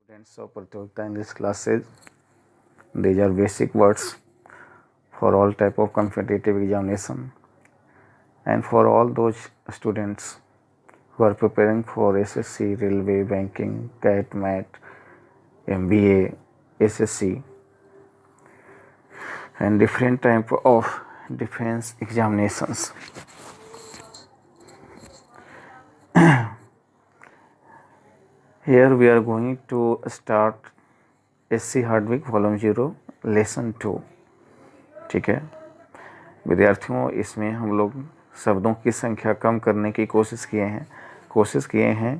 Students of Pratyogita in this classes, these are basic words for all type of competitive examination and for all those students who are preparing for SSC, Railway, Banking, CAT, MAT, MBA, SSC and different type of defense examinations. Here we are going to start SC Hardwicke volume 0 lesson 2। ठीक है विद्यार्थियों, इसमें हम लोग शब्दों की संख्या कम करने की कोशिश किए हैं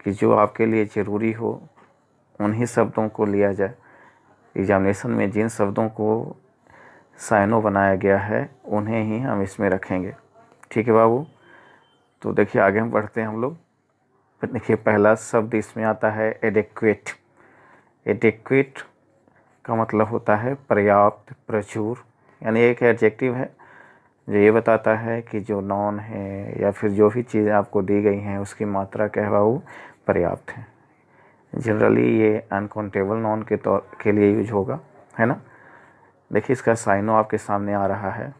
कि जो आपके लिए ज़रूरी हो उन्हीं शब्दों को लिया जाए। एग्जामिनेशन में जिन शब्दों को साइनो बनाया गया है उन्हें ही हम इसमें रखेंगे। ठीक है बाबू, तो देखिए आगे हम बढ़ते हैं हम लोग। देखिए पहला शब्द इसमें आता है एडेक्वेट। एडेक्वेट का मतलब होता है पर्याप्त, प्रचुर, यानी एक एडजेक्टिव है जो ये बताता है कि जो नॉन है या फिर जो भी चीज़ें आपको दी गई हैं उसकी मात्रा क्या है बाबू, पर्याप्त है। जनरली ये अनकाउंटेबल नॉन के लिए यूज होगा, है ना। देखिए इसका साइनो आपके सामने आ रहा है।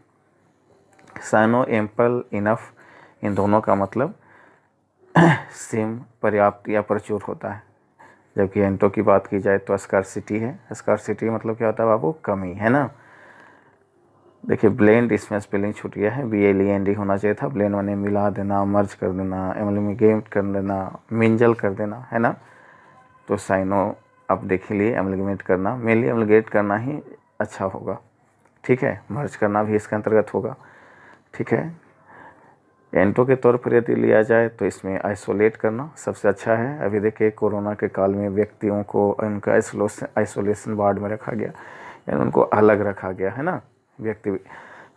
साइनो, एम्पल, इनफ, इन दोनों का मतलब सेम, पर्याप्त या प्रचुर होता है। जबकि एंटो की बात की जाए तो स्कार्सिटी है। स्कार्सिटी मतलब क्या होता है बाबू, कमी, है ना। देखिए ब्लेंड, इसमें स्पेलिंग छूट गया है, BLEND होना चाहिए था। ब्लेंड माने मिला देना, मर्ज कर देना, एमलगेट कर देना, मिंजल कर देना, है ना। तो साइनो आप देख लिए, एमलगेट करना, मेनली एमलगेट करना ही अच्छा होगा। ठीक है, मर्ज करना भी इसके अंतर्गत होगा। ठीक है, एंटो के तौर पर यदि लिया जाए तो इसमें आइसोलेट करना सबसे अच्छा है। अभी देखिए कोरोना के काल में व्यक्तियों को उनका आइसोलेशन वार्ड में रखा गया, यानी उनको अलग रखा गया, है ना। व्यक्ति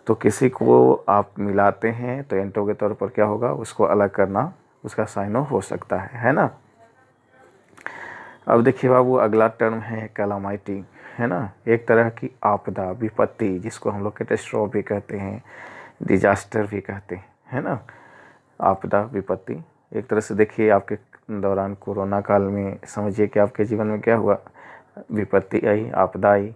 तो किसी को आप मिलाते हैं तो एंटो के तौर पर क्या होगा, उसको अलग करना, उसका साइनो हो सकता है ना। अब देखिए बाबू अगला टर्म है कैलामिटी, है ना। एक तरह की आपदा, विपत्ति, जिसको हम लोग कैटास्ट्रोफ भी कहते हैं, डिजास्टर भी कहते हैं, है ना। आपदा, विपत्ति एक तरह से देखिए आपके दौरान कोरोना काल में समझिए कि आपके जीवन में क्या हुआ, विपत्ति आई, आपदा आई।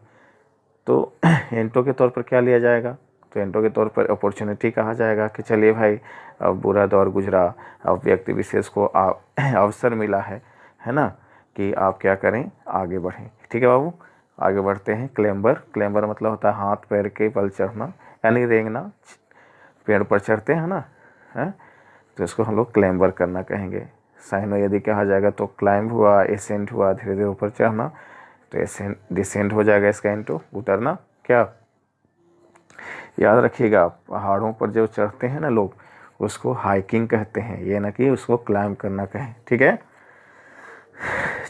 तो एंटो के तौर पर क्या लिया जाएगा, तो एंटो के तौर पर अपॉर्चुनिटी कहा जाएगा कि चलिए भाई अब बुरा दौर गुजरा, अब व्यक्ति विशेष को अवसर मिला है ना, कि आप क्या करें, आगे बढ़ें। ठीक है बाबू, आगे बढ़ते हैं। क्लेम्बर, क्लेम्बर मतलब होता है हाथ पैर के बल चढ़ना, यानी रेंगना, पेड़ पर चढ़ते हैं ना, है, तो इसको हम लोग क्लेम्बर करना कहेंगे। साइनो यदि कहा जाएगा तो क्लाइंब हुआ, एसेंट हुआ, धीरे धीरे ऊपर चढ़ना, तो एसेंट डिसेंट हो जाएगा इसका एंटो, उतरना। क्या याद रखिएगा, पहाड़ों पर जो चढ़ते हैं ना लोग, उसको हाइकिंग कहते हैं, ये ना कि उसको क्लाइंब करना कहें। ठीक है,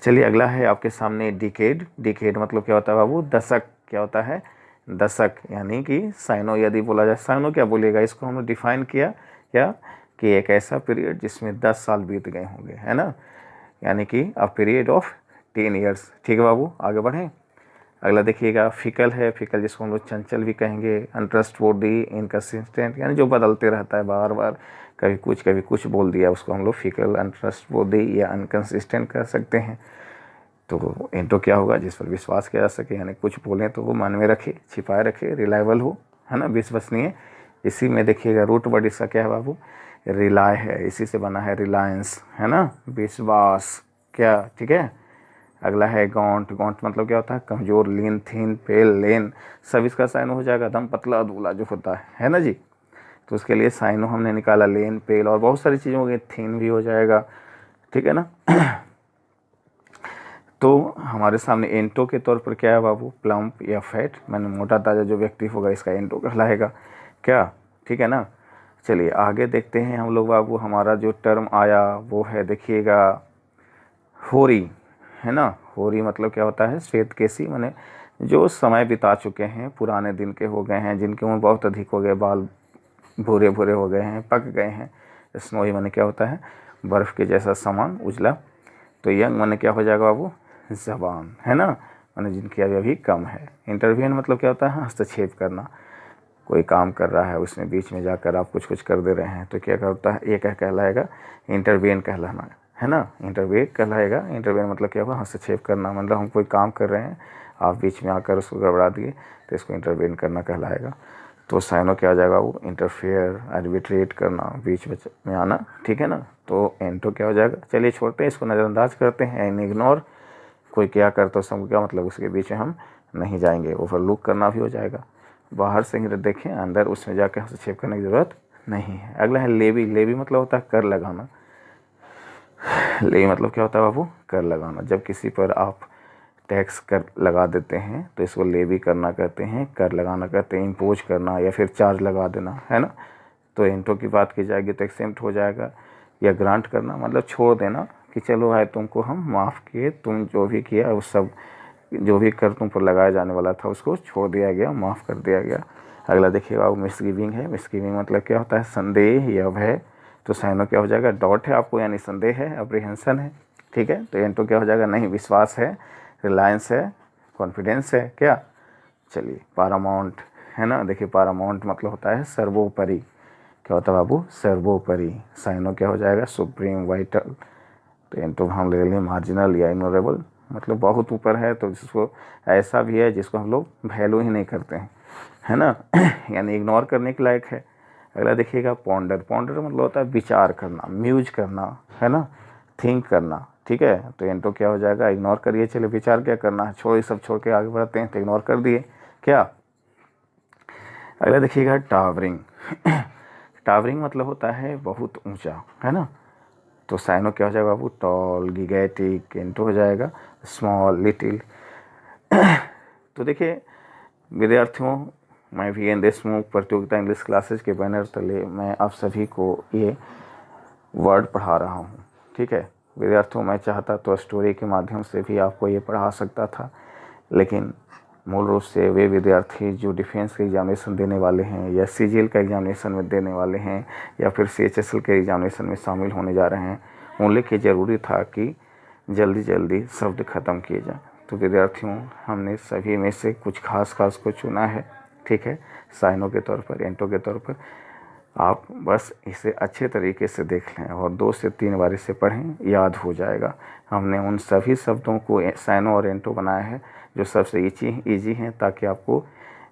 चलिए अगला है आपके सामने डिकेड। डिकेड मतलब क्या होता है बाबू, दशक। क्या होता है, दशक, यानी कि साइनो यदि बोला जाए, साइनो क्या बोलेगा, इसको हमने डिफाइन किया क्या, कि एक ऐसा पीरियड जिसमें 10 साल बीत गए होंगे, है ना, यानी कि अ पीरियड ऑफ 10 ईयर्स। ठीक है बाबू, आगे बढ़ें। अगला देखिएगा फिकल है। फिकल जिसको हम लोग चंचल भी कहेंगे, अनट्रस्टवर्दी, इनकंसिस्टेंट, यानी जो बदलते रहता है बार बार, कभी कुछ बोल दिया, उसको हम लोग फिकल, अनट्रस्टवर्दी या अनकंसिस्टेंट कह सकते हैं। तो एंटो क्या होगा, जिस पर विश्वास किया जा सके, यानी कुछ बोलें तो वो मन में रखे, छिपाए रखे, रिलायबल हो, है ना, विश्वसनीय। इसी में देखिएगा रूट वर्ड इसका क्या है बाबू, रिलाय है, इसी से बना है रिलायंस, है ना, विश्वास। क्या, ठीक है। अगला है गॉन्ट। गॉन्ट मतलब क्या होता है, कमजोर, लीन, थीन, पेल, लेन, सब इसका साइनो हो जाएगा, दम पतला दूला जो होता है ना जी। तो उसके लिए साइनो हमने निकाला लेन, पेल, और बहुत सारी चीज़ें हो गई, थीन भी हो जाएगा। ठीक है ना। तो हमारे सामने एंटो के तौर पर क्या है बाबू, प्लम्प या फैट, मैंने मोटा ताज़ा जो व्यक्ति होगा इसका एंटो कहलाएगा। क्या, ठीक है ना। चलिए आगे देखते हैं हम लोग बाबू। हमारा जो टर्म आया वो है, देखिएगा, होरी, है ना। होरी मतलब क्या होता है, श्वेत केसी, माने जो समय बिता चुके हैं, पुराने दिन के हो गए हैं, जिनकी उम्र बहुत अधिक हो गए, बाल भूरे भूरे हो गए हैं, पक गए हैं। स्नोई माने क्या होता है, बर्फ़ के जैसा सामान, उजला। तो यंग माने क्या हो जाएगा बाबू, जबान, है ना, माने जिनकी अभी कम है। इंटरवीन मतलब क्या होता है, हस्तक्षेप करना, कोई काम कर रहा है उसमें बीच में जाकर आप कुछ कर दे रहे हैं, तो क्या करता है, ये क्या कहलाएगा, इंटरवीन कहलाना, है ना। इंटरवेन कहलाएगा। इंटरवेन मतलब क्या होगा, हस्तक्षेप करना, मतलब हम कोई काम कर रहे हैं, आप बीच में आकर उसको गड़बड़ा दिए तो इसको इंटरवेन करना कहलाएगा। तो साइनो क्या हो जाएगा, वो इंटरफेयर, आर्बिट्रेट करना, बीच में आना, ठीक है ना। तो एंटो क्या हो जाएगा, चलिए छोड़ते हैं इसको, नज़रअंदाज करते हैं, एन इग्नोर। कोई क्या करता है उसको क्या मतलब, उसके बीच में हम नहीं जाएंगे, ओवरलुक करना भी हो जाएगा। बाहर से ही देखें, अंदर उसमें जाकर हस्तक्षेप करने की ज़रूरत नहीं है। अगला है लेवी। लेवी मतलब होता है कर लगाना। लेवी मतलब क्या होता है बाबू, कर लगाना। जब किसी पर आप टैक्स कर लगा देते हैं तो इसको लेवी करना कहते हैं, कर लगाना कहते हैं, इम्पोज करना या फिर चार्ज लगा देना, है ना। तो एंटो की बात की जाएगी तो एक्सेप्ट हो जाएगा, या ग्रांट करना मतलब छोड़ देना कि चलो भाई तुमको हम माफ़ किए, तुम जो भी किया उस सब, जो भी कर तुम पर लगाया जाने वाला था उसको छोड़ दिया गया, माफ़ कर दिया गया। अगला देखिएगा वो मिसगिविंग है। मिसगिविंग मतलब क्या होता है, संदेह या भय। तो साइनो क्या हो जाएगा, डाउट है आपको, यानी संदेह है, अप्रीहेंशन है, ठीक है। तो एंटो क्या हो जाएगा, नहीं विश्वास है, रिलायंस है, कॉन्फिडेंस है क्या। चलिए पारामाउंट है ना। देखिए पारामाउंट मतलब होता है सर्वोपरि। क्या होता है बाबू, सर्वोपरि। साइनो क्या हो जाएगा, सुप्रीम, वाइटल। तो एंटो हम ले लें मार्जिनल या इग्नोरेबल, मतलब बहुत ऊपर है, तो जिसको ऐसा भी है जिसको हम लोग वैल्यू ही नहीं करते हैं, है ना यानी इग्नोर करने के लायक है। अगला देखिएगा पॉन्डर। पॉन्डर मतलब होता है विचार करना, म्यूज करना, है ना, थिंक करना, ठीक है। तो एंटो क्या हो जाएगा, इग्नोर करिए, चलिए विचार क्या करना है, छोड़, सब छोड़ के आगे बढ़ते हैं, तो इग्नोर कर दिए क्या। अगला देखिएगा टावरिंग। टावरिंग मतलब होता है बहुत ऊंचा, है ना। तो साइनो क्या हो जाएगा बाबू, टॉल, गिगैटिक। एंटो हो जाएगा स्मॉल, लिटिल। तो देखिए विद्यार्थियों, मैं VN देशमुख प्रतियोगिता इंग्लिश क्लासेज के बैनर तले मैं आप सभी को ये वर्ड पढ़ा रहा हूँ, ठीक है। विद्यार्थियों मैं चाहता तो स्टोरी के माध्यम से भी आपको ये पढ़ा सकता था, लेकिन मूल रूप से वे विद्यार्थी जो डिफेंस के एग्जामिनेशन देने वाले हैं, या CGL का एग्जामिनेशन में देने वाले हैं, या फिर CHSL के एग्जामिनेशन में शामिल होने जा रहे हैं, उनके लिए ज़रूरी था कि जल्दी जल्दी शब्द ख़त्म किए जाए। तो विद्यार्थियों हमने सभी में से कुछ खास को चुना है, ठीक है, साइनो के तौर पर, एंटो के तौर पर। आप बस इसे अच्छे तरीके से देख लें और 2 से 3 बार इसे पढ़ें, याद हो जाएगा। हमने उन सभी शब्दों को साइनो और एंटो बनाया है जो सबसे ईजी हैं, ताकि आपको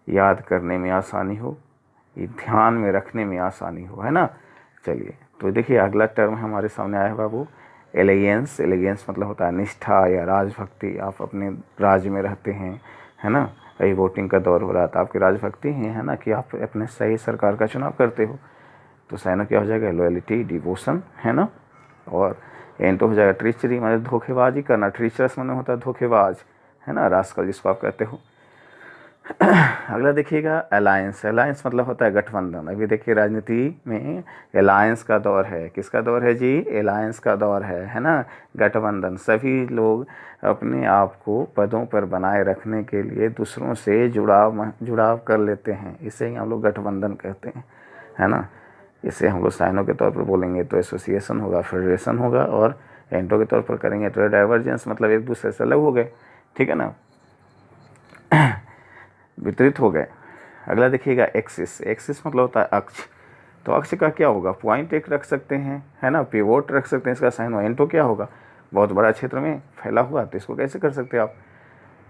याद करने में आसानी हो, ध्यान में रखने में आसानी हो, है ना। चलिए तो देखिए अगला टर्म हमारे सामने आया है बाबू, एलिगेंस। एलिगेंस मतलब होता है निष्ठा या राजभक्ति। आप अपने राज्य में रहते हैं, है ना, अभी वोटिंग का दौर हो रहा था, आपकी राजभक्ति है ना, कि आप अपने सही सरकार का चुनाव करते हो। तो साइनो क्या हो जाएगा, लॉयल्टी, डिवोशन, है ना। और एंटो हो जाएगा ट्रीचरी, मतलब धोखेबाजी करना। ट्रीचरस मतलब होता है धोखेबाज, है ना, रास्कल जिसको आप कहते हो। अगला देखिएगा अलायंस। अलायंस मतलब होता है गठबंधन। अभी देखिए राजनीति में अलायंस का दौर है। किसका दौर है जी, अलायंस का दौर है ना, गठबंधन। सभी लोग अपने आप को पदों पर बनाए रखने के लिए दूसरों से जुड़ाव कर लेते हैं, इसे ही हम लोग गठबंधन कहते हैं, है ना। इसे हम लोग साइनो के तौर पर बोलेंगे तो एसोसिएशन होगा, फेडरेशन होगा, और एंटो के तौर पर करेंगे तो डाइवर्जेंस, मतलब एक दूसरे से अलग हो गए, ठीक है ना, वितरित हो गए। अगला देखिएगा एक्सिस। एक्सिस मतलब होता है अक्ष। तो अक्ष का क्या होगा, पॉइंट एक रख सकते हैं, है ना, पिवोट रख सकते हैं। इसका साइन एंटो क्या होगा, बहुत बड़ा क्षेत्र में फैला हुआ, तो इसको कैसे कर सकते हैं आप।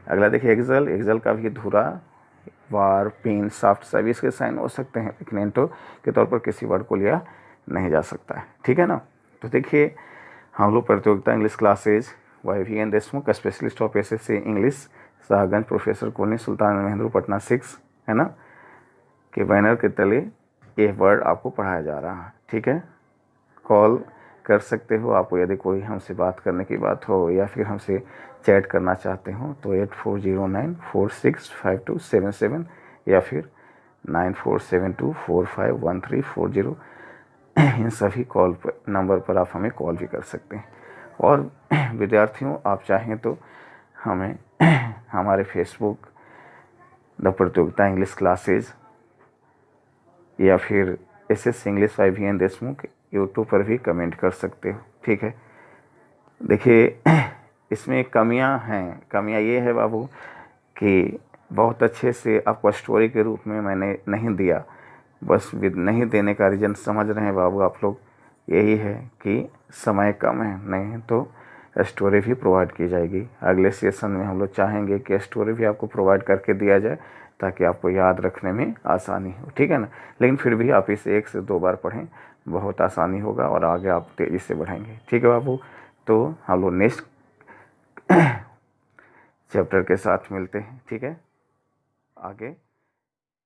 अगला देखिए एक्सल। एक्सल का भी धुरा, वार, पिन, शाफ्ट सभी इसके साइन हो सकते हैं, लेकिन एंटो के तौर पर किसी वर्ड को लिया नहीं जा सकता है, ठीक है ना। तो देखिए हम लोग प्रतियोगिता English classes YVN Deshmukh specialist of SSC English, Shahganj, professor कोनी, सुल्तान महेंद्र, पटना 6, है ना, के बैनर के तले ये वर्ड आपको पढ़ाया जा रहा है, ठीक है। कॉल कर सकते हो आपको, यदि कोई हमसे बात करने की बात हो या फिर हमसे चैट करना चाहते हो तो 8409465277 या फिर 9472451340। इन सभी कॉल पर नंबर पर आप हमें कॉल भी कर सकते हैं। और विद्यार्थियों आप चाहें तो हमें हमारे फेसबुक द प्रतियोगिता इंग्लिश क्लासेज या फिर SS English YVN Deshmukh YouTube पर भी कमेंट कर सकते हो, ठीक है। देखिए इसमें कमियां हैं। कमियां ये है बाबू कि बहुत अच्छे से आपको स्टोरी के रूप में मैंने नहीं दिया। बस नहीं देने का रीज़न समझ रहे हैं बाबू आप लोग यही है कि समय कम है, नहीं तो स्टोरी भी प्रोवाइड की जाएगी। अगले सेशन में हम लोग चाहेंगे कि स्टोरी भी आपको प्रोवाइड करके दिया जाए ताकि आपको याद रखने में आसानी हो, ठीक है ना। लेकिन फिर भी आप इसे 1 से 2 बार पढ़ें, बहुत आसानी होगा और आगे आप तेज़ी से बढ़ेंगे, ठीक है बाबू। तो हम लोग नेक्स्ट चैप्टर के साथ मिलते हैं, ठीक है। आगे